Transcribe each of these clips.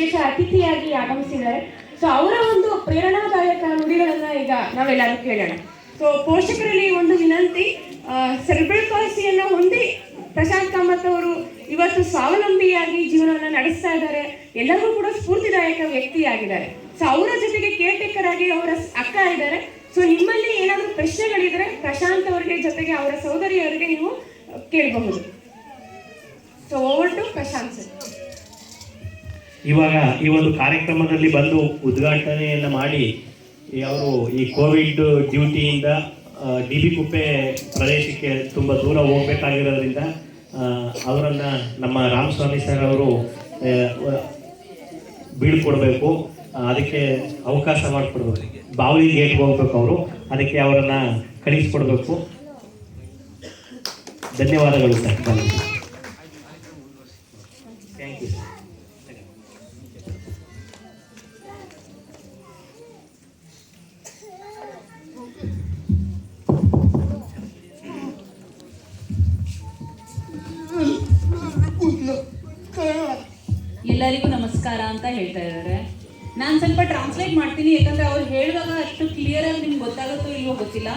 ವಿಶೇಷ ಅತಿಥಿಯಾಗಿ ಆಗಮಿಸಿದ್ದಾರೆ. ಸೊ ಅವರ ಒಂದು ಪ್ರೇರಣಾದಾಯಕ ನುಡಿಗಳನ್ನ ಈಗ ನಾವೆಲ್ಲರೂ ಕೇಳೋಣ. ಸೊ ಪೋಷಕರಲ್ಲಿ ಒಂದು ವಿನಂತಿ, ಸೆರೆಬ್ರಲ್ ಪಾಲ್ಸಿಯನ್ನು ಹೊಂದಿ ಪ್ರಶಾಂತ್ ಕಾಮತ್ ಅವರು ಇವತ್ತು ಸ್ವಾವಲಂಬಿಯಾಗಿ ಜೀವನವನ್ನು ನಡೆಸ್ತಾ ಇದ್ದಾರೆ. ಎಲ್ಲರಿಗೂ ಕೂಡ ಸ್ಫೂರ್ತಿದಾಯಕ ವ್ಯಕ್ತಿಯಾಗಿದ್ದಾರೆ. ಸೊ ಅವರ ಜೊತೆಗೆ ಕೇರ್ ಟೇಕರ್ ಆಗಿ ಅವರ ಅಕ್ಕ ಇದ್ದಾರೆ. ಸೊ ನಿಮ್ಮಲ್ಲಿ ಏನಾದರೂ ಪ್ರಶ್ನೆಗಳಿದ್ರೆ ಪ್ರಶಾಂತ್ ಅವರಿಗೆ ಜೊತೆಗೆ ಅವರ ಸಹೋದರಿಯವರಿಗೆ ನೀವು ಕೇಳಬಹುದು. So over to Prashant sir. ಇವಾಗ ಈ ಒಂದು ಕಾರ್ಯಕ್ರಮದಲ್ಲಿ ಬಂದು ಉದ್ಘಾಟನೆಯನ್ನು ಮಾಡಿ ಅವರು ಈ ಕೋವಿಡ್ ಡ್ಯೂಟಿಯಿಂದ ಡಿ.ಬಿ. ಕುಪ್ಪೆ ಪ್ರದೇಶಕ್ಕೆ ತುಂಬ ದೂರ ಹೋಗಬೇಕಾಗಿರೋದ್ರಿಂದ ಅವರನ್ನು ನಮ್ಮ ರಾಮಸ್ವಾಮಿ ಸರ್ ಅವರು ಬೀಳ್ಕೊಡ್ಬೇಕು, ಅದಕ್ಕೆ ಅವಕಾಶ ಮಾಡಿಕೊಡ್ಬೇಕು. ಬಾವಲಿ ಗೇಟ್ಗೆ ಹೋಗ್ಬೇಕು ಅವರು, ಅದಕ್ಕೆ ಅವರನ್ನು ಕಳಿಸ್ಕೊಡ್ಬೇಕು. ಧನ್ಯವಾದಗಳು ಸರ್. Thank you sir. ಎಲ್ಲರಿಗೂ ನಮಸ್ಕಾರ ಅಂತ ಹೇಳ್ತಾ ಇದ್ದಾರೆ. ನಾನು ಸ್ವಲ್ಪ ಟ್ರಾನ್ಸ್ಲೇಟ್ ಮಾಡ್ತೀನಿ, ಯಾಕಂದ್ರೆ ಅವ್ರು ಹೇಳುವಾಗ ಅಷ್ಟು ಕ್ಲಿಯರ್ ಆಗಿ ನಿಮ್ಗೆ ಗೊತ್ತಾಗುತ್ತೋ ಇಲ್ವೋ ಗೊತ್ತಿಲ್ಲ.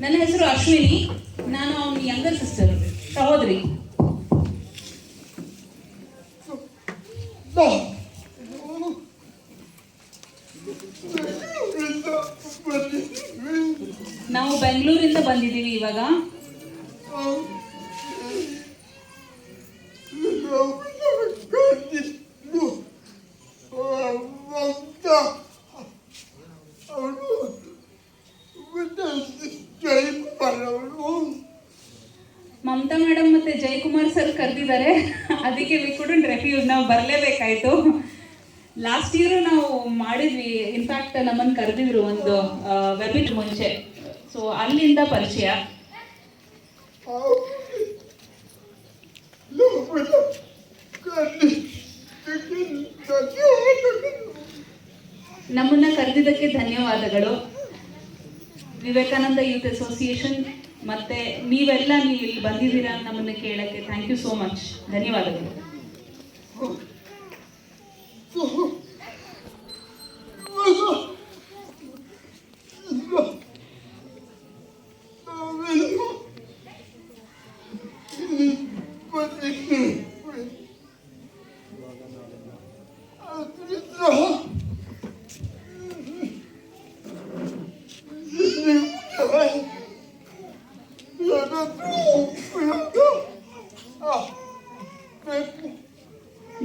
ನನ್ನ ಹೆಸರು ಅಶ್ವಿನಿ, ನಾನು ಅವನ ಯಂಗರ್ ಸಿಸ್ಟರ್, ಸಹೋದರಿ. ನಾವು ಬೆಂಗಳೂರಿಂದ ಬಂದಿದ್ದೀವಿ ಇವಾಗ. ಮಮತಾ ಮೇಡಮ್ ಮತ್ತೆ ಜಯಕುಮಾರ್ ಸರ್ ಕರೆದಿದ್ದಾರೆ, ಅದಕ್ಕೆ ವಿ ಕುಡಂಟ್ ರೆಫ್ಯೂಸ್, ನಾವು ಬರಲೇಬೇಕಾಯ್ತು. ಲಾಸ್ಟ್ ಇಯರ್ ನಾವು ಮಾಡಿದ್ವಿ, ಇನ್ಫ್ಯಾಕ್ಟ್ ನಮ್ಮನ್ನು ಕರೆದಿದ್ರು ಒಂದು ವೆಬಿಟ್ ಮುಂಚೆ. ಸೊ ಅಲ್ಲಿಂದ ಪರಿಚಯ. ನಮ್ಮನ್ನ ಕರೆದಿದ್ದಕ್ಕೆ ಧನ್ಯವಾದಗಳು. ವಿವೇಕಾನಂದ ಯೂತ್ ಅಸೋಸಿಯೇಷನ್ ಮತ್ತೆ ನೀವು ಇಲ್ಲಿ ಬಂದಿದ್ದೀರಾ ನಮ್ಮನ್ನ ಕೇಳಕ್ಕೆ. ಥ್ಯಾಂಕ್ ಯು ಸೋ ಮಚ್, ಧನ್ಯವಾದಗಳು.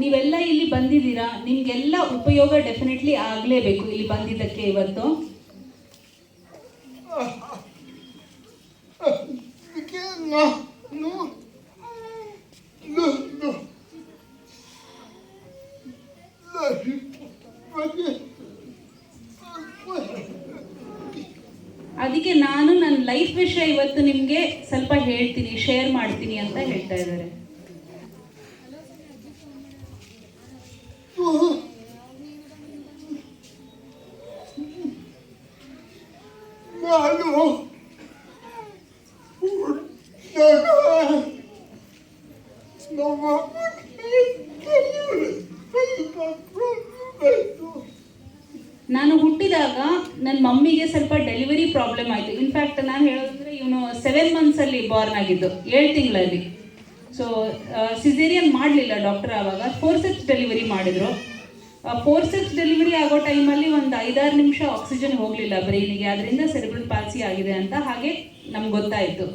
ನೀವೆಲ್ಲ ಇಲ್ಲಿ ಬಂದಿದ್ದೀರಾ, ನಿಮ್ಗೆಲ್ಲ ಉಪಯೋಗ ಡೆಫಿನೆಟ್ಲಿ ಆಗಲೇಬೇಕು ಇಲ್ಲಿ ಬಂದಿದ್ದಕ್ಕೆ ಇವತ್ತು. ಅದಕ್ಕೆ ನಾನು ನನ್ನ ಲೈಫ್ ವಿಷಯ ಇವತ್ತು ನಿಮಗೆ ಸ್ವಲ್ಪ ಹೇಳ್ತೀನಿ, ಶೇರ್ ಮಾಡ್ತೀನಿ ಅಂತ ಹೇಳ್ತಾ ಇದ್ದಾರೆ. ನಾನು ಹುಟ್ಟಿದಾಗ ನನ್ನ ಮಮ್ಮಿಗೆ ಸ್ವಲ್ಪ ಡೆಲಿವರಿ ಪ್ರಾಬ್ಲಮ್ ಆಯಿತು. ಇನ್ಫ್ಯಾಕ್ಟ್ ನಾನು ಹೇಳೋದಂದ್ರೆ ಇವನು 7 ಮಂತ್ಸಲ್ಲಿ ಬಾರ್ನ್ ಆಗಿದ್ದು, 7 ತಿಂಗಳಲ್ಲಿ. ಸೊ ಸಿಸೇರಿಯನ್ ಮಾಡಲಿಲ್ಲ ಡಾಕ್ಟರ್, ಆವಾಗ ಫೋರ್ಸೆಪ್ಸ್ ಡೆಲಿವರಿ ಮಾಡಿದರು. ಫೋರ್ಸೆಪ್ಸ್ ಡೆಲಿವರಿ ಆಗೋ ಟೈಮಲ್ಲಿ ಒಂದು 5-6 ನಿಮಿಷ ಆಕ್ಸಿಜನ್ ಹೋಗಲಿಲ್ಲ ಬ್ರೈನಿಗೆ, ಅದರಿಂದ ಸೆರೆಬ್ರಲ್ ಪಾಲ್ಸಿ ಆಗಿದೆ ಅಂತ ಹಾಗೆ ನಮ್ಗೆ ಗೊತ್ತಾಯಿತು.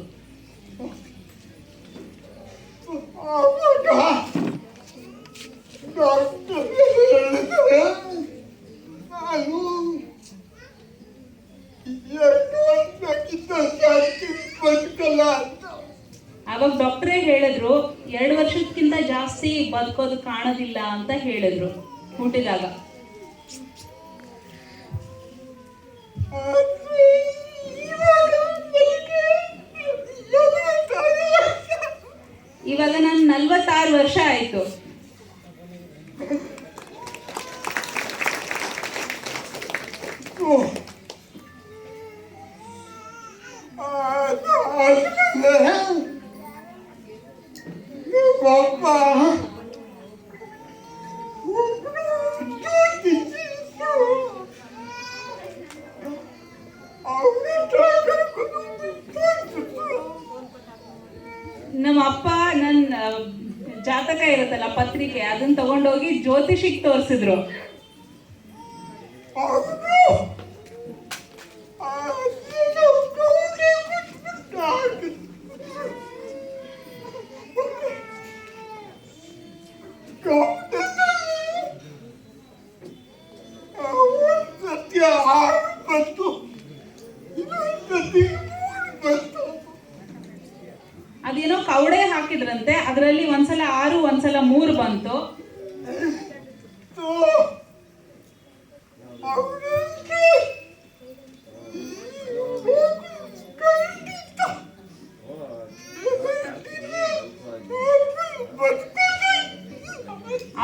ಆವಾಗ ಡಾಕ್ಟ್ರೇ ಹೇಳಿದ್ರು 2 ವರ್ಷಕ್ಕಿಂತ ಜಾಸ್ತಿ ಬದುಕೋದು ಕಾಣೋದಿಲ್ಲ ಅಂತ ಹೇಳಿದ್ರು ಹುಟ್ಟಿದಾಗ. ಇವಾಗ ನಾನು 46 ವರ್ಷ ಆಯ್ತು. ಪುಸ್ತಕ ಇರುತ್ತಲ್ಲ, ಪತ್ರಿಕೆ, ಅದನ್ನ ತಗೊಂಡೋಗಿ ಜ್ಯೋತಿಷಿಗೆ ತೋರಿಸಿದ್ರು. ಅದೇನೋ ಕವಡೆ ಹಾಕಿದ್ರಂತೆ, ಅದರಲ್ಲಿ ಒಂದ್ಸಲ 6 ಒಂದ್ಸಲ 3 ಬಂತು.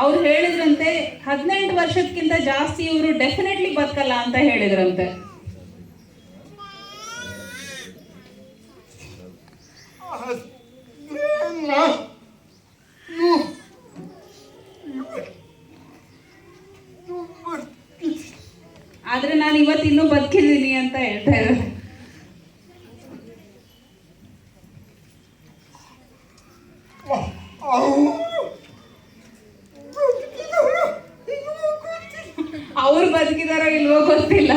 ಅವ್ರು ಹೇಳಿದ್ರಂತೆ 18 ವರ್ಷಕ್ಕಿಂತ ಜಾಸ್ತಿ ಇವರು ಡೆಫಿನೆಟ್ಲಿ ಬದುಕಲ್ಲ ಅಂತ ಹೇಳಿದ್ರಂತೆ. ಆದ್ರೆ ನಾನು ಇವತ್ತು ಇನ್ನೂ ಬದುಕಿದ್ದೀನಿ ಅಂತ ಹೇಳ್ತಾ ಇದ್ದಾರೆ. ಅವ್ರು ಬದುಕಿದಾರೋ ಇಲ್ವೋ ಗೊತ್ತಿಲ್ಲ.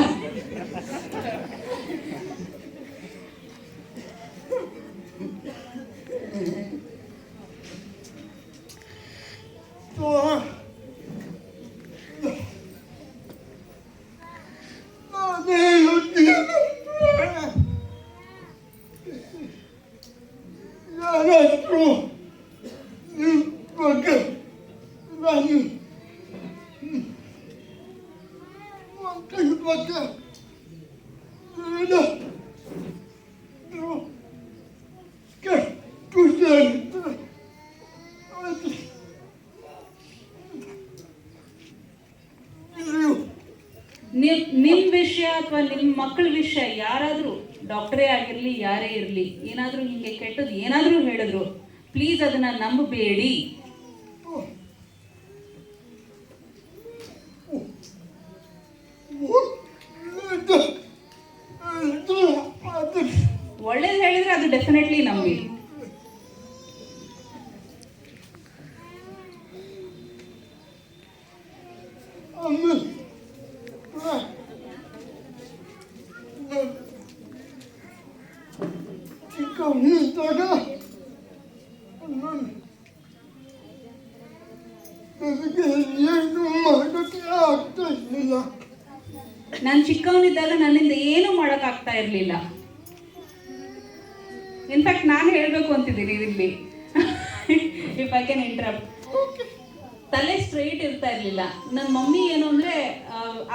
ನಿಮ್ ವಿಷಯ ಅಥವಾ ನಿಮ್ ಮಕ್ಕಳ ವಿಷಯ ಯಾರಾದ್ರೂ, ಡಾಕ್ಟರೇ ಆಗಿರ್ಲಿ, ಯಾರೇ ಇರ್ಲಿ, ಏನಾದ್ರೂ ಹಿಂಗೆ ಕೆಟ್ಟದ್ದು ಏನಾದ್ರೂ ಹೇಳಿದ್ರು, ಪ್ಲೀಸ್ ಅದನ್ನ ನಂಬಬೇಡಿ. ಒಳ್ಳೇದು ಹೇಳಿದ್ರೆ ಅದು ಡೆಫಿನೆಟ್ಲಿ ನಂಬಿ. ನಾನು ಚಿಕ್ಕವನಿದ್ದಾಗ ನನ್ನಿಂದ ಏನು ಮಾಡಕ್ ಆಗ್ತಾ ಇರ್ಲಿಲ್ಲ. ಇನ್ಫ್ಯಾಕ್ಟ್ ನಾನು ಹೇಳ್ಬೇಕು ಅಂತಿದ್ದೀನಿ ಇಲ್ಲಿ, ಇಫ್ ಐ ಕ್ಯಾನ್ ಇಂಟರಪ್ಟ್. ತಲೆ ಸ್ಟ್ರೈಟ್ ಇರ್ತಾ ಇರ್ಲಿಲ್ಲ. ನನ್ನ ಮಮ್ಮಿ ಏನು ಅಂದ್ರೆ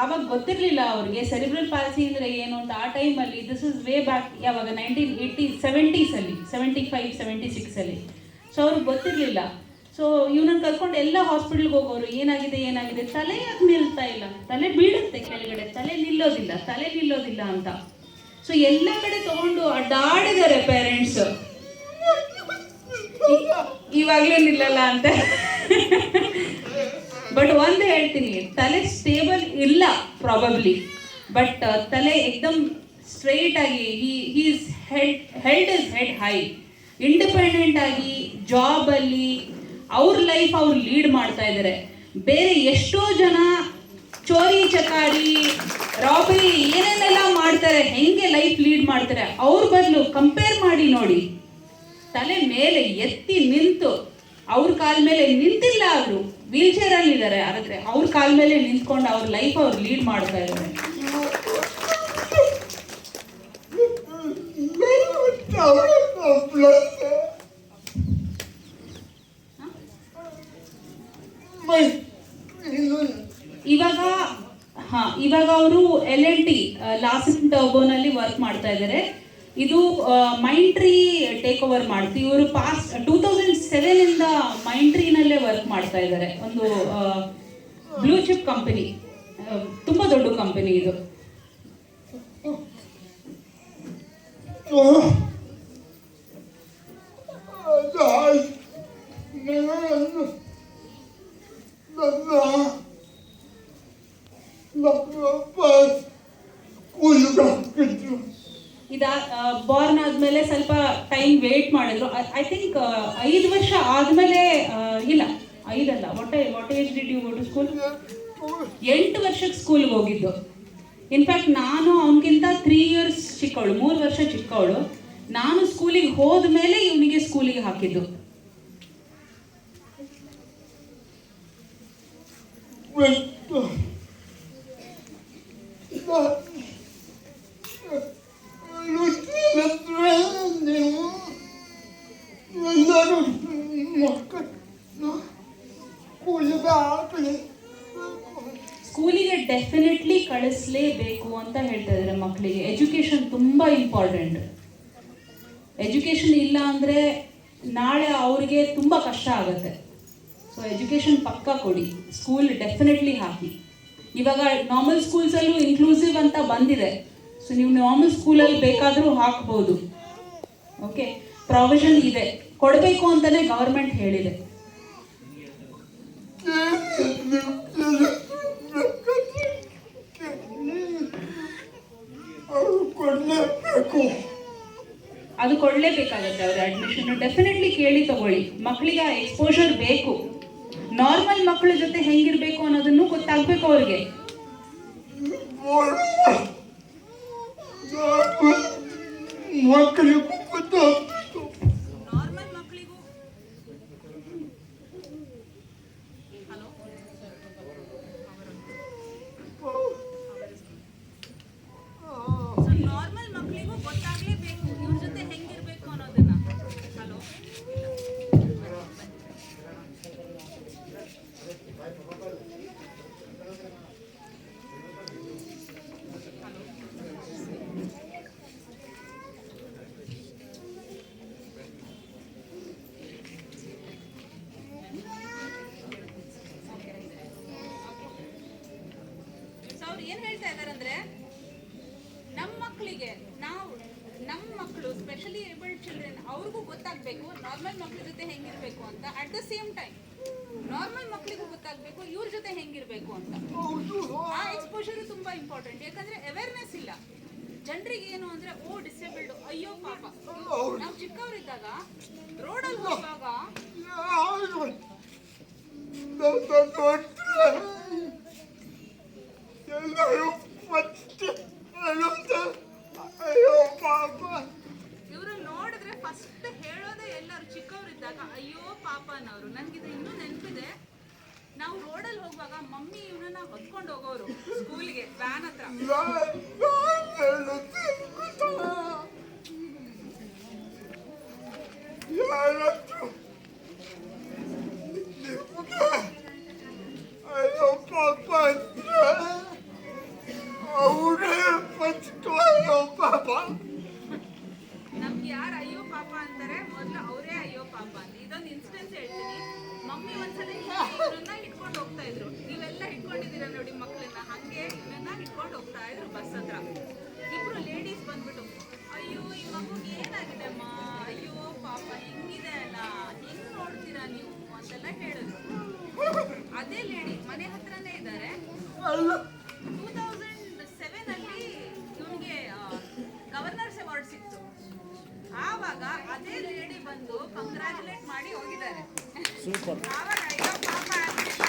ಆವಾಗ ಗೊತ್ತಿರ್ಲಿಲ್ಲ ಅವ್ರಿಗೆ ಸೆರಿಬ್ರಲ್ ಪಾಲ್ಸಿ ಅಂದ್ರೆ ಏನು ಅಂತ. ಆ ಟೈಮಲ್ಲಿ, ದಿಸ್ ಇಸ್ ವೇ ಬ್ಯಾಕ್, ಯಾವಾಗ 1970s ಅಲ್ಲಿ, 75, 76 ಅಲ್ಲಿ. ಸೊ ಅವ್ರಿಗೆ ಗೊತ್ತಿರ್ಲಿಲ್ಲ. ಸೊ ಇವನನ್ನು ಕರ್ಕೊಂಡು ಎಲ್ಲ ಹಾಸ್ಪಿಟ್ಲ್ಗೆ ಹೋಗೋರು, ಏನಾಗಿದೆ, ತಲೆ ಯಾಕೆ ನಿಲ್ತಾ ಇಲ್ಲ, ತಲೆ ಬೀಳುತ್ತೆ ಕೆಳಗಡೆ, ತಲೆ ನಿಲ್ಲೋದಿಲ್ಲ ಅಂತ. ಸೊ ಎಲ್ಲ ಕಡೆ ತಗೊಂಡು ಅಡ್ಡಾಡಿದ್ದಾರೆ ಪೇರೆಂಟ್ಸ್, ಇವಾಗಲೇ ನಿಲ್ಲಲ್ಲ ಅಂತ. ಬಟ್ ಒಂದು ಹೇಳ್ತೀನಿ, ತಲೆ ಸ್ಟೇಬಲ್ ಇಲ್ಲ ಪ್ರಾಬಬ್ಲಿ, ಬಟ್ ತಲೆ ಎಕ್ದಮ್ ಸ್ಟ್ರೈಟ್ ಆಗಿ, he's held his head high, independent ಆಗಿ ಜಾಬಲ್ಲಿ ಅವ್ರ ಲೈಫ್ ಅವ್ರು ಲೀಡ್ ಮಾಡ್ತಾ ಇದ್ದಾರೆ. ಬೇರೆ ಎಷ್ಟೋ ಜನ ಚೋರಿ ಚಕಾರಿ ರಾಬರಿ ಏನೇನೆಲ್ಲ ಮಾಡ್ತಾರೆ, ಹೆಂಗೆ ಲೈಫ್ ಲೀಡ್ ಮಾಡ್ತಾರೆ, ಅವ್ರ ಬದಲು ಕಂಪೇರ್ ಮಾಡಿ ನೋಡಿ. ತಲೆ ಮೇಲೆ ಎತ್ತಿ ನಿಂತು, ಅವ್ರ ಕಾಲ ಮೇಲೆ ನಿಂತಿಲ್ಲ, ಅವರು ವೀಲ್ ಚೇರ್ ಅಲ್ಲಿ ಇದ್ದಾರೆ, ಆದರೆ ಅವ್ರ ಕಾಲ ಮೇಲೆ ನಿಂತ್ಕೊಂಡು ಅವ್ರ ಲೈಫ್ ಅವ್ರು ಲೀಡ್ ಮಾಡ್ತಾ ಇದ್ದಾರೆ. ಇವಾಗ ಅವರು LNT ಲಾರ್ಸನ್ ಟರ್ಬೋನಲ್ಲಿ ವರ್ಕ್ ಮಾಡ್ತಾ ಇದ್ದಾರೆ. ಇದು ಮೈಂಟ್ರಿ ಟೇಕ್ ಓವರ್ ಮಾಡ್ತು. ಇವರು ಪಾಸ್ಟ್ 2007 ಇಂದ ಮೈಂಟ್ರಿನಲ್ಲೇ ವರ್ಕ್ ಮಾಡ್ತಾ ಇದ್ದಾರೆ. ಒಂದು ಬ್ಲೂ ಚಿಪ್ ಕಂಪನಿ, ತುಂಬಾ ದೊಡ್ಡ ಕಂಪನಿ ಇದು. ಬಾರ್ನ್ ಆದಮೇಲೆ ಸ್ವಲ್ಪ ಟೈಮ್ ವೇಟ್ ಮಾಡಿದ್ರು. ಐ ಥಿಂಕ್ 5 ವರ್ಷ ಆದಮೇಲೆ, ಇಲ್ಲ 5 ಅಲ್ಲ, what age did you go to school? 8 ವರ್ಷಕ್ಕೆ ಸ್ಕೂಲ್ಗೆ ಹೋಗಿದ್ದು. ಇನ್ಫ್ಯಾಕ್ಟ್ ನಾನು ಅವನಿಗಿಂತ 3 ಇಯರ್ಸ್ ಚಿಕ್ಕವಳು, 3 ವರ್ಷ ಚಿಕ್ಕವಳು. ನಾನು ಸ್ಕೂಲಿಗೆ ಹೋದ ಮೇಲೆ ಇವನಿಗೆ ಸ್ಕೂಲಿಗೆ ಹಾಕಿದ್ದು. ಸ್ಕೂಲಿಗೆ ಡೆಫಿನೆಟ್ಲಿ ಕಳಿಸ್ಲೇಬೇಕು ಅಂತ ಹೇಳ್ತಾ ಇದ್ದಾರೆ ಮಕ್ಕಳಿಗೆ. ಎಜುಕೇಶನ್ ತುಂಬ ಇಂಪಾರ್ಟೆಂಟ್. ಎಜುಕೇಶನ್ ಇಲ್ಲ ಅಂದರೆ ನಾಳೆ ಅವ್ರಿಗೆ ತುಂಬ ಕಷ್ಟ ಆಗುತ್ತೆ. ಸೊ ಎಜುಕೇಶನ್ ಪಕ್ಕಾ ಕೊಡಿ, ಸ್ಕೂಲ್ ಡೆಫಿನೆಟ್ಲಿ ಹಾಕಿ. ಇವಾಗ ನಾರ್ಮಲ್ ಸ್ಕೂಲ್ಸಲ್ಲೂ ಇನ್ಕ್ಲೂಸಿವ್ ಅಂತ ಬಂದಿದೆ. ಸೊ ನೀವು ನಾರ್ಮಲ್ ಸ್ಕೂಲಲ್ಲಿ ಬೇಕಾದರೂ ಹಾಕ್ಬೋದು. ಓಕೆ, ಪ್ರಾವಿಷನ್ ಇದೆ, ಕೊಡಬೇಕು ಅಂತಲೇ ಗೌರ್ಮೆಂಟ್ ಹೇಳಿದೆ. ಅದು ಕೊಡಲೇಬೇಕಾಗತ್ತೆ. ಅವ್ರ ಅಡ್ಮಿಷನ್ ಡೆಫಿನೆಟ್ಲಿ ಕೇಳಿ ತಗೊಳ್ಳಿ. ಮಕ್ಕಳಿಗೆ ಆ ಎಕ್ಸ್ಪೋಜರ್ ಬೇಕು. ನಾರ್ಮಲ್ ಮಕ್ಕಳ ಜೊತೆ ಹೆಂಗಿರ್ಬೇಕು ಅನ್ನೋದನ್ನು ಗೊತ್ತಾಗ್ಬೇಕು ಅವ್ರಿಗೆ. ನಾರ್ಮಲ್ ಮಕ್ಕಳಿಗೂ ನಾರ್ಮಲ್ ಮಕ್ಕಳಿಗೂ ಗೊತ್ತಾಗ್ಲೇಬೇಕು ಇವ್ರ ಜೊತೆ ಹೆಂಗಿರ್ಬೇಕು ಅನ್ನೋದನ್ನ. ಹಲೋ, ಅವ್ರು ಏನ್ ಹೇಳ್ತಾ ಇದಾರಂದ್ರೆ, ನಮ್ಮ ಮಕ್ಕಳಿಗೆ ನಮ್ಮ ಮಕ್ಕಳು ಸ್ಪೆಷಲಿ ಏಬಲ್ಡ್ ಚಿಲ್ಡ್ರನ್ ಅವ್ರಿಗೂ ಗೊತ್ತಾಗಬೇಕು ನಾರ್ಮಲ್ ಮಕ್ಕಳ ಜೊತೆ ಹೆಂಗಿರ್ಬೇಕು ಅಂತ. At the same time normal ಮಕ್ಕಳಿಗೂ ಗೊತ್ತಾಗಬೇಕು ಇವ್ರ ಜೊತೆ ಹೆಂಗಿರ್ಬೇಕು ಅಂತ. ಆ ಎಕ್ಸ್ಪೋಜರ್ ತುಂಬಾ ಇಂಪಾರ್ಟೆಂಟ್. ಯಾಕಂದ್ರೆ ಅವೇರ್ನೆಸ್ ಇಲ್ಲ ಜನರಿಗೆ. ಏನು ಅಂದ್ರೆ, ಓ ಡಿಸೇಬಲ್ಡ್, ಅಯ್ಯೋ ಪಾಪ. ನಾವು ಚಿಕ್ಕವರಿದ್ದಾಗ ರೋಡಲ್ಲಿ ಹೋಗುವಾಗ ಇವರು ನೋಡಿದ್ರೆ ಫಸ್ಟ್ ಹೇಳೋದೇ ಎಲ್ಲರೂ ಚಿಕ್ಕವರಿದ್ದಾಗ ಅಯ್ಯೋ ಪಾಪ ಅನ್ನೋರು. ನನಗಿದು ಇನ್ನೂ ನೆನಪಿದೆ. ನಾವು ರೋಡಲ್ಲಿ ಹೋಗುವಾಗ ಮಮ್ಮಿ ಇವನನ್ನ ಹೊತ್ಕೊಂಡು ಹೋಗೋರು ಸ್ಕೂಲ್ಗೆ ವ್ಯಾನ್ ಹತ್ರ. ನಮ್ಗೆ ಯಾರು ಅಯ್ಯೋ ಪಾಪ ಅಂತಾರೆ ಮೊದಲು ಅವರೇ ಅಯ್ಯೋ ಪಾಪ ಅಂತ. ಇದೊಂದು ಇನ್ಸಿಡೆನ್ಸ್ ಹೇಳ್ತೀನಿ. ಮಮ್ಮಿ ಒಂದ್ಸಲ ಇವ್ರನ್ನ ಹಿಡ್ಕೊಂಡು ಹೋಗ್ತಾ ಇದ್ರು. ನೀವೆಲ್ಲ ಹಿಡ್ಕೊಂಡಿದ್ದೀರಾ ನೋಡಿ ಮಕ್ಕಳನ್ನ, ಹಂಗೆ ಇವನ್ನ ಹಿಡ್ಕೊಂಡು ಹೋಗ್ತಾ ಇದ್ರು ಬಸ್ ಹತ್ರ. ಇಬ್ರು ಲೇಡೀಸ್ ಬಂದ್ಬಿಟ್ಟು, ಅಯ್ಯೋ ಈ ಮಗುಗೆ ಏನಾಗಿದೆ ಅಮ್ಮ, ಅಯ್ಯೋ ಪಾಪ ಹೆಂಗಿದೆ ಅಲ್ಲ, ಹೆಂಗ್ ನೋಡ್ತೀರಾ ನೀವು ಅಂತೆಲ್ಲ ಹೇಳಿದ್ರು. ಅದೇ ಲೇಡಿ ಮನೆ ಹತ್ರನೇ ಇದ್ದಾರೆ. 2007 ಅಲ್ಲಿ ಇವನಿಗೆ ಗವರ್ನರ್ಸ್ ಅವಾರ್ಡ್ ಸಿಕ್ತು. ಆವಾಗ ಅದೇ ಲೇಡಿ ಬಂದು ಕಂಗ್ರಾಚುಲೇಟ್ ಮಾಡಿ ಹೋಗಿದ್ದಾರೆ. ಆವಾಗ ಅಯ್ಯೋ ಪಾಪ ಆಗ್ತಿಲ್ಲ.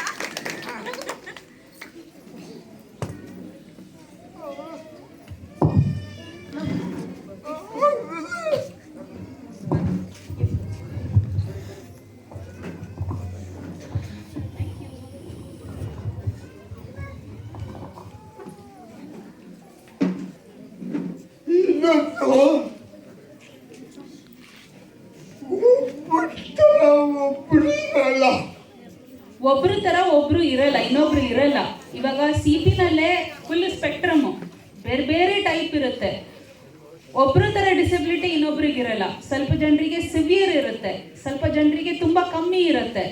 ಒಬ್ರು ತರ ಒಬ್ರು ಇರಲ್ಲ, ಇನ್ನೊಬ್ರು ಇರಲ್ಲ. ಇವಾಗ CP-ನಲ್ಲೇ ಫುಲ್ ಸ್ಪೆಕ್ಟ್ರಮ್, ಬೇರೆ ಬೇರೆ ಟೈಪ್ ಇರುತ್ತೆ. ಒಬ್ರು ತರ ಡಿಸೆಬಿಲಿಟಿ ಇನ್ನೊಬ್ರಿಗೆ ಇರಲ್ಲ. ಸ್ವಲ್ಪ ಜನರಿಗೆ ಸಿವಿಯರ್ ಇರುತ್ತೆ, ಸ್ವಲ್ಪ ಜನರಿಗೆ ತುಂಬಾ ಕಮ್ಮಿ ಇರುತ್ತೆ.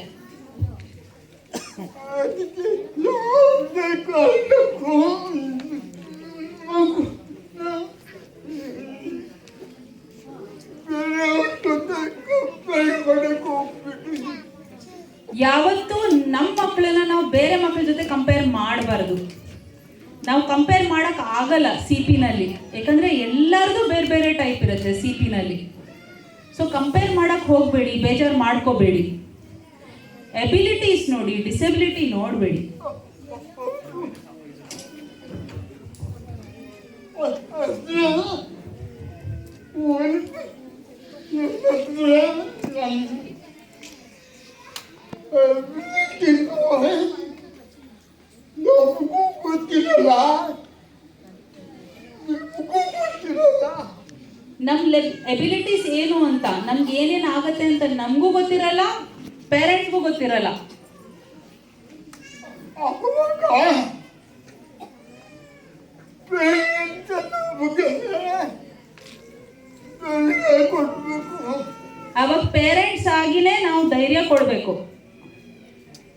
ಯಾವತ್ತೂ ನಮ್ಮ ಮಕ್ಕಳನ್ನ ನಾವು ಬೇರೆ ಮಕ್ಕಳ ಜೊತೆ ಕಂಪೇರ್ ಮಾಡಬಾರ್ದು. ನಾವು ಕಂಪೇರ್ ಮಾಡೋಕ್ಕೆ ಆಗಲ್ಲ ಸಿ ಪಿನಲ್ಲಿ, ಯಾಕಂದರೆ ಎಲ್ಲರದು ಬೇರೆ ಬೇರೆ ಟೈಪ್ ಇರುತ್ತೆ ಸಿ ಪಿನಲ್ಲಿ. ಸೊ ಕಂಪೇರ್ ಮಾಡೋಕ್ಕೆ ಹೋಗಬೇಡಿ, ಬೇಜಾರು ಮಾಡ್ಕೋಬೇಡಿ. ಎಬಿಲಿಟೀಸ್ ನೋಡಿ, ಡಿಸೆಬಿಲಿಟಿ ನೋಡಬೇಡಿ. ನಮ್ಮ ಎಬಿಲಿಟೀಸ್ ಏನು ಅಂತ, ನಮ್ಗೆ ಏನೇನು ಆಗತ್ತೆ ಅಂತ ನಮಗೂ ಗೊತ್ತಿರಲ್ಲ, ಪೇರೆಂಟ್ಸ್ಗೂ ಗೊತ್ತಿರಲ್ಲ. ಅವಾಗ ಪೇರೆಂಟ್ಸ್ ಆಗಿನೇ ನಾವು ಧೈರ್ಯ ಕೊಡಬೇಕು.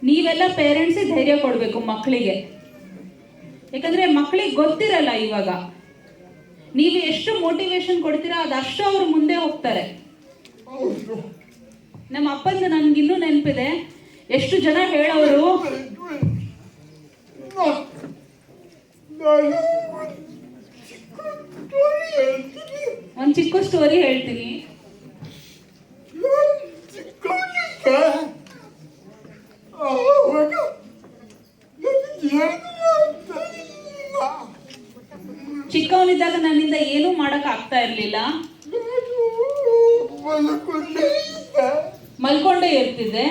ನೀವೆಲ್ಲ ಪೇರೆಂಟ್ಸಿಗೆ ಧೈರ್ಯ ಕೊಡಬೇಕು ಮಕ್ಕಳಿಗೆ, ಯಾಕಂದರೆ ಮಕ್ಕಳಿಗೆ ಗೊತ್ತಿರಲ್ಲ. ಇವಾಗ ನೀವು ಎಷ್ಟು ಮೋಟಿವೇಶನ್ ಕೊಡ್ತೀರಾ ಅದಷ್ಟು ಅವ್ರು ಮುಂದೆ ಹೋಗ್ತಾರೆ. ನಮ್ಮ ಅಪ್ಪಂದು ನನಗಿನ್ನೂ ನೆನಪಿದೆ, ಎಷ್ಟು ಜನ ಹೇಳೋರು. ಒಂದು ಚಿಕ್ಕ ಸ್ಟೋರಿ ಹೇಳ್ತೀನಿ. ಚಿಕ್ಕವನಿದ್ದಾಗ ನನ್ನಿಂದ ಏನೂ ಮಾಡಕ್ ಆಗ್ತಾ ಇರ್ಲಿಲ್ಲ, ಮಲ್ಕೊಂಡೇ ಇರ್ತಿದ್ದೆ.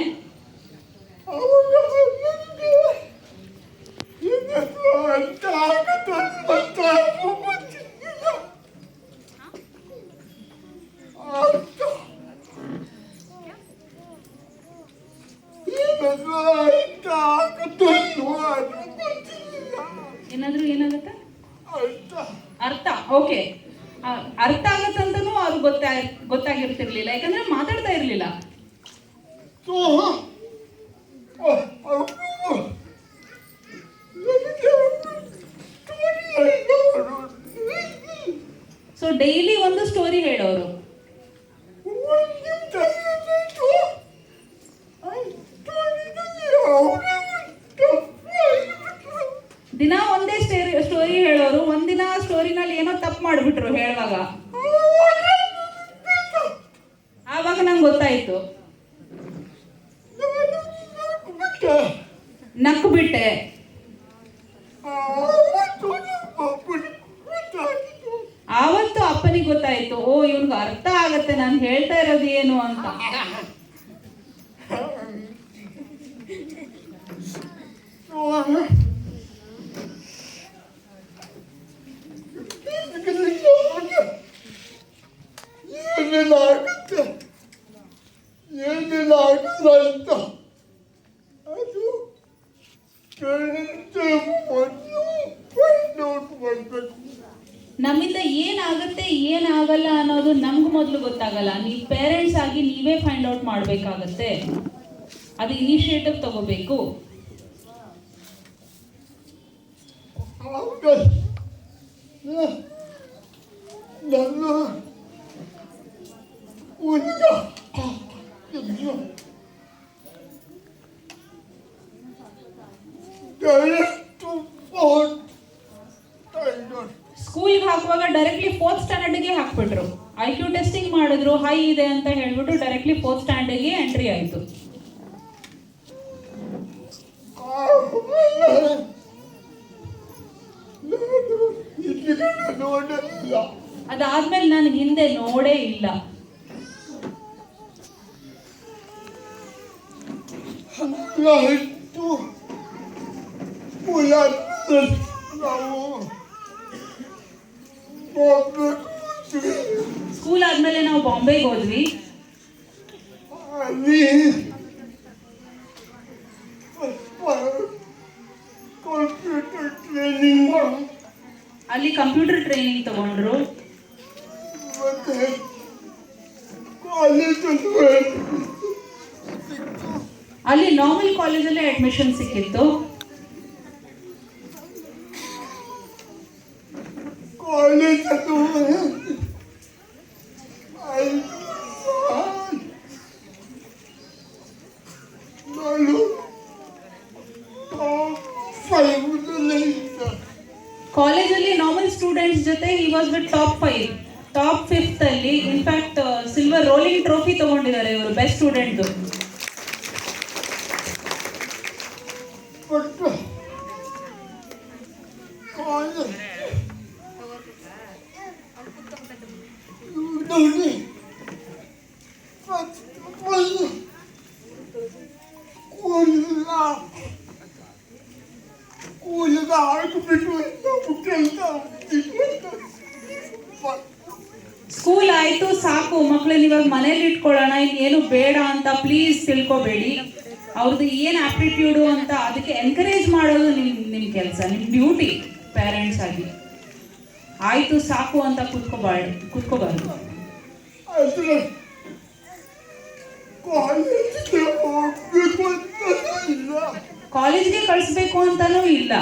ಏನಾಗುತ್ತೆ ಅರ್ಥ, ಓಕೆ, ಅರ್ಥ ಆಗತ್ತಂತನೂ ಅವ್ರಿಗೆ ಗೊತ್ತಾಗಿರ್ತಿರ್ಲಿಲ್ಲ, ಯಾಕಂದ್ರೆ ಮಾತಾಡ್ತಾ ಇರ್ಲಿಲ್ಲ. ಸೊ ಡೈಲಿ ಒಂದು ಸ್ಟೋರಿ ಹೇಳೋರು. ದಿನ ಒಂದೇ ಸ್ಟೋರಿ ಹೇಳೋರು. ಒಂದಿನ ಸ್ಟೋರಿನಲ್ಲಿ ಏನೋ ತಪ್ಪು ಮಾಡಿಬಿಟ್ರು ಹೇಳುವಾಗ. ಆವಾಗ ನಂಗೆ ಗೊತ್ತಾಯ್ತು, ನಕ್ಕು ಬಿಟ್ಟೆ. ಆವತ್ತು ಅಪ್ಪನಿಗೆ ಗೊತ್ತಾಯ್ತು, ಓ ಇವನ್ಗೆ ಅರ್ಥ ಆಗತ್ತೆ ನಾನು ಹೇಳ್ತಾ ಇರೋದು ಏನು ಅಂತ. ನಮ್ಮಿಂದ ಏನಾಗುತ್ತೆ ಏನಾಗಲ್ಲ ಅನ್ನೋದು ನಮ್ಗೆ ಮೊದಲು ಗೊತ್ತಾಗಲ್ಲ. ನೀವು ಪೇರೆಂಟ್ಸ್ ಆಗಿ ನೀವೇ ಫೈಂಡ್ ಔಟ್ ಮಾಡಬೇಕಾಗತ್ತೆ, ಅದು ಇನಿಷಿಯೇಟಿವ್ ತಗೋಬೇಕು. ಸ್ಕೂಲ್ಗೆ ಹಾಕುವಾಗ ಡೈರೆಕ್ಟ್ಲಿ 4th ಸ್ಟ್ಯಾಂಡರ್ಡ್ಗೆ ಹಾಕ್ಬಿಟ್ರು. IQ ಟೆಸ್ಟಿಂಗ್ ಮಾಡಿದ್ರು, ಹೈ ಇದೆ ಅಂತ ಹೇಳ್ಬಿಟ್ಟು ಡೈರೆಕ್ಟ್ಲಿ 4th ಸ್ಟ್ಯಾಂಡರ್ಡ್ಗೆ ಎಂಟ್ರಿ ಆಯಿತು. ಅದಾದ್ಮೇಲೆ ನಾನು ಹಿಂದೆ ನೋಡೇ ಇಲ್ಲ. ಸ್ಕೂಲ್ ಆದ್ಮೇಲೆ ನಾವು ಬಾಂಬೆಗೆ ಹೋದ್ವಿ. ಅಲ್ಲಿ ಕಂಪ್ಯೂಟರ್ ಟ್ರೈನಿಂಗ್ ತಗೊಂಡ್ರು. ಅಲ್ಲಿ ನಾರ್ಮಲ್ ಕಾಲೇಜಲ್ಲೇ ಅಡ್ಮಿಷನ್ ಸಿಕ್ಕಿತ್ತು. ಕಾಲೇಜಲ್ಲಿ ನಾರ್ಮಲ್ ಸ್ಟೂಡೆಂಟ್ಸ್ ಜೊತೆ ಈ ವಾಸ್ ವಿತ್ ಟಾಪ್ 5 ಅಲ್ಲಿ ಇನ್ಫ್ಯಾಕ್ಟ್ ಸಿಲ್ವರ್ ರೋಲಿಂಗ್ ಟ್ರೋಫಿ ತಗೊಂಡಿದ್ದಾರೆ ಇವರು ಬೆಸ್ಟ್ ಸ್ಟೂಡೆಂಟ್. ಸ್ಕೂಲ್ ಆಯ್ತು ಸಾಕು, ಮಕ್ಕಳನ್ನ ಇವಾಗ ಮನೇಲಿ ಇಟ್ಕೊಳ್ಳೋಣ, ಇನ್ನೇನು ಬೇಡ ಅಂತ ಪ್ಲೀಸ್ ತಿಳ್ಕೊಬೇಡಿ. ಅವ್ರದ್ದು ಏನು ಆಪ್ಟಿಟ್ಯೂಡು ಅಂತ ಅದಕ್ಕೆ ಎನ್ಕರೇಜ್ ಮಾಡೋದು ನಿಮ್ಮ ಕೆಲಸ, ನಿಮ್ಮ ಡ್ಯೂಟಿ ಪೇರೆಂಟ್ಸ್ ಆಗಿ. ಆಯ್ತು ಸಾಕು ಅಂತ ಕೂತ್ಕೋಬಾರ್ದು. ಕಾಲೇಜ್ಗೆ ಕಳಿಸ್ಬೇಕು ಅಂತಾನೂ ಇಲ್ಲ.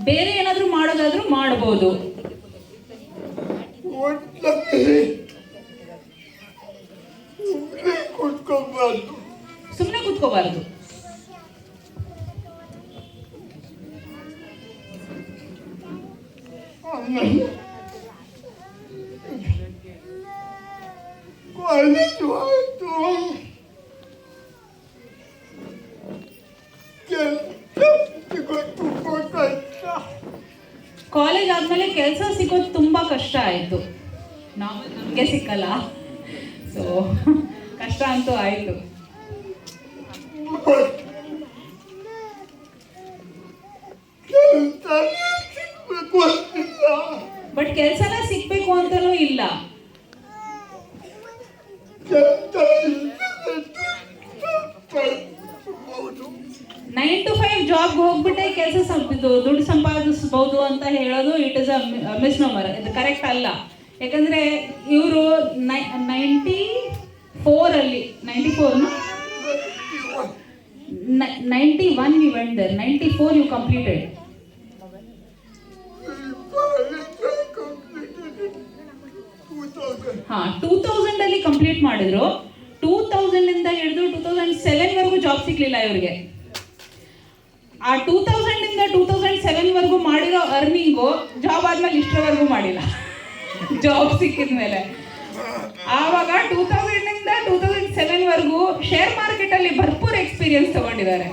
ಬೇರೆ ಏನಾದ್ರೂ ಮಾಡೋದಾದ್ರೂ ಮಾಡಬಹುದು. ಸುಮ್ಮನೆ ಕೂತ್ಕೋಬಾರ್ದು. ಕಾಲೇಜ್ ಆದ್ಮೇಲೆ ಕೆಲಸ ಸಿಗೋದು ತುಂಬಾ ಕಷ್ಟ ಆಯ್ತು. ನಮಗೆ ಸಿಕ್ಕಲ್ಲ, ಸೊ ಕಷ್ಟ ಅಂತೂ ಆಯ್ತು. ಬಟ್ ಕೆಲಸನ ಸಿಗ್ಬೇಕು ಅಂತಲೂ ಇಲ್ಲ. 9 to 5 ಜಾಬ್ಗೆ ಹೋಗ್ಬಿಟ್ಟೆ ಕೆಲಸ ದುಡ್ಡು ಸಂಪಾದಿಸಬಹುದು ಅಂತ ಹೇಳೋದು ಇಟ್ ಇಸ್ ಅ ಮಿಸ್ನೋಮರ್. ಇದು ಕರೆಕ್ಟ್ ಅಲ್ಲ. ಯಾಕಂದ್ರೆ ಇವರು 91 you went there, 94 you completed. ಹಾ 2000 ಅಲ್ಲಿ ಕಂಪ್ಲೀಟ್ ಮಾಡಿದ್ರು. 2000 ಇಂದ ಹಿಡಿದು 2007 ವರೆಗೂ ಜಾಬ್ ಸಿಗ್ಲಿಲ್ಲ ಇವ್ರಿಗೆ. ಆ 2000 ಇಂದ 2007 ವರೆಗೂ ಮಾಡಿರೋ ಅರ್ನಿಂಗು ಜಾಬ್ ಆದ್ಮೇಲೆ ಇಷ್ಟರವರೆಗೂ ಮಾಡಿಲ್ಲ. ಜಾಬ್ ಸಿಕ್ಕಿದ ಮೇಲೆ ಆವಾಗ 2000 ಇಂದ 2007 ವರೆಗೂ ಶೇರ್ ಮಾರ್ಕೆಟ್ ಅಲ್ಲಿ ಭರ್ಪೂರ್ ಎಕ್ಸ್ಪೀರಿಯನ್ಸ್ ತಗೊಂಡಿದ್ದಾರೆ.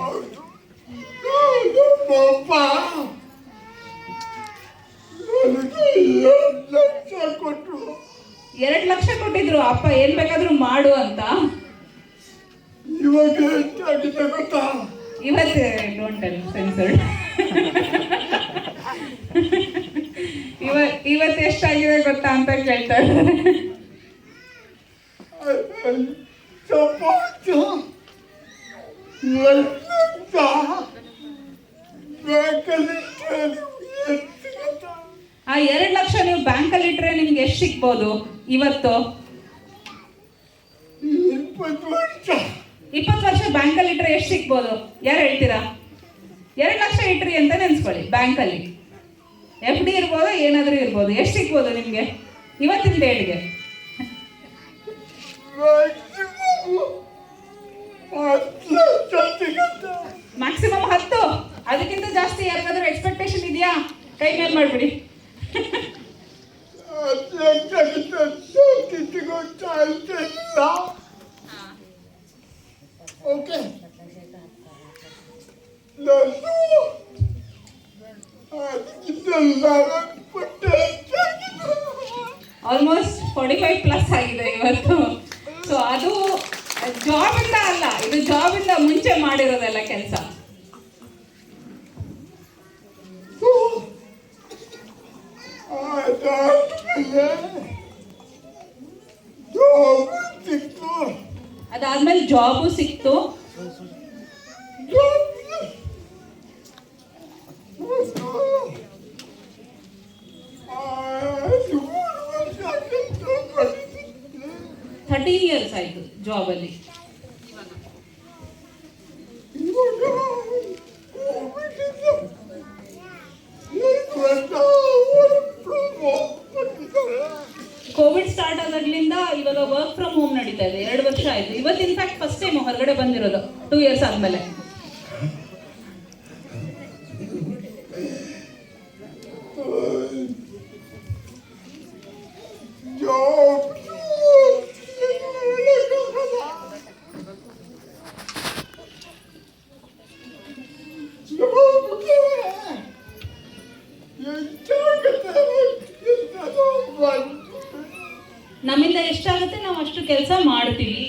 2 ಲಕ್ಷ ಕೊಟ್ಟಿದ್ರು ಅಪ್ಪ, ಏನ್ ಬೇಕಾದ್ರೂ ಮಾಡು ಅಂತ. ಇವತ್ತು ಡೋಂಟ್ ಟೆಲ್ ಸೆನ್ಸರ್ಡ್. ಇವತ್ತು ಎಷ್ಟಾಗಿದೆ ಗೊತ್ತಾ ಅಂತ ಕೇಳ್ತಾ ಇದ್ದಾರೆ. ಆ 2 ಲಕ್ಷ ನೀವು ಬ್ಯಾಂಕಲ್ಲಿ ಇಟ್ರೆ ನಿಮ್ಗೆ ಎಷ್ಟು ಸಿಗ್ಬೋದು ಇವತ್ತು? 20 ವರ್ಷ ಬ್ಯಾಂಕಲ್ಲಿ ಇಟ್ರೆ ಎಷ್ಟು ಸಿಗ್ಬೋದು? ಯಾರು ಹೇಳ್ತೀರಾ? 2 ಲಕ್ಷ ಇಟ್ರಿ ಅಂತ ನೆನ್ಸ್ಕೊಳ್ಳಿ. ಬ್ಯಾಂಕಲ್ಲಿ FD ಇರ್ಬೋದು, ಏನಾದರೂ ಇರ್ಬೋದು. ಎಷ್ಟು ಸಿಗ್ಬೋದು ನಿಮಗೆ ಇವತ್ತಿನ ಡೇಟ್ಗೆ? ಮ್ಯಾಕ್ಸಿಮಮ್ 10. ಅದಕ್ಕಿಂತ ಜಾಸ್ತಿ ಯಾರಿಗಾದ್ರೂ ಎಕ್ಸ್ಪೆಕ್ಟೇಷನ್ ಇದೆಯಾ? ಕೈ ಮೇಲೆ ಮಾಡ್ಬಿಡಿ. ಆಲ್ಮೋಸ್ಟ್ 45+ ಆಗಿದೆ ಇವತ್ತು. ಸೊ ಅದು ಜಾಬ್ ಇಂದ ಅಲ್ಲ, ಇದು ಜಾಬ್ ಇಂದ ಮುಂಚೆ ಮಾಡಿರೋದೆಲ್ಲ ಕೆಲಸ. ಅದಾದ್ಮೇಲೆ ಜಾಬು ಸಿಕ್ತು. years ಆಯ್ತು ಜಾಬ್ ಅಲ್ಲಿ. ಕೋವಿಡ್ ಸ್ಟಾರ್ಟ್ ಆದಾಗ್ಲಿಂದ ಇವಾಗ ವರ್ಕ್ ಫ್ರಮ್ ಹೋಮ್ ನಡೀತಾ ಇದೆ, 2 ವರ್ಷ ಆಯ್ತು. ಇವತ್ತು ಇನ್ಫ್ಯಾಕ್ಟ್ ಫಸ್ಟ್ ಟೈಮ್ ಹೊರಗಡೆ ಬಂದಿರೋದು 2 ಇಯರ್ಸ್ ಆದ್ಮೇಲೆ. ನಮ್ಮಿಂದ ಎಷ್ಟಾಗುತ್ತೆ ನಾವು ಅಷ್ಟು ಕೆಲಸ ಮಾಡ್ತೀವಿ.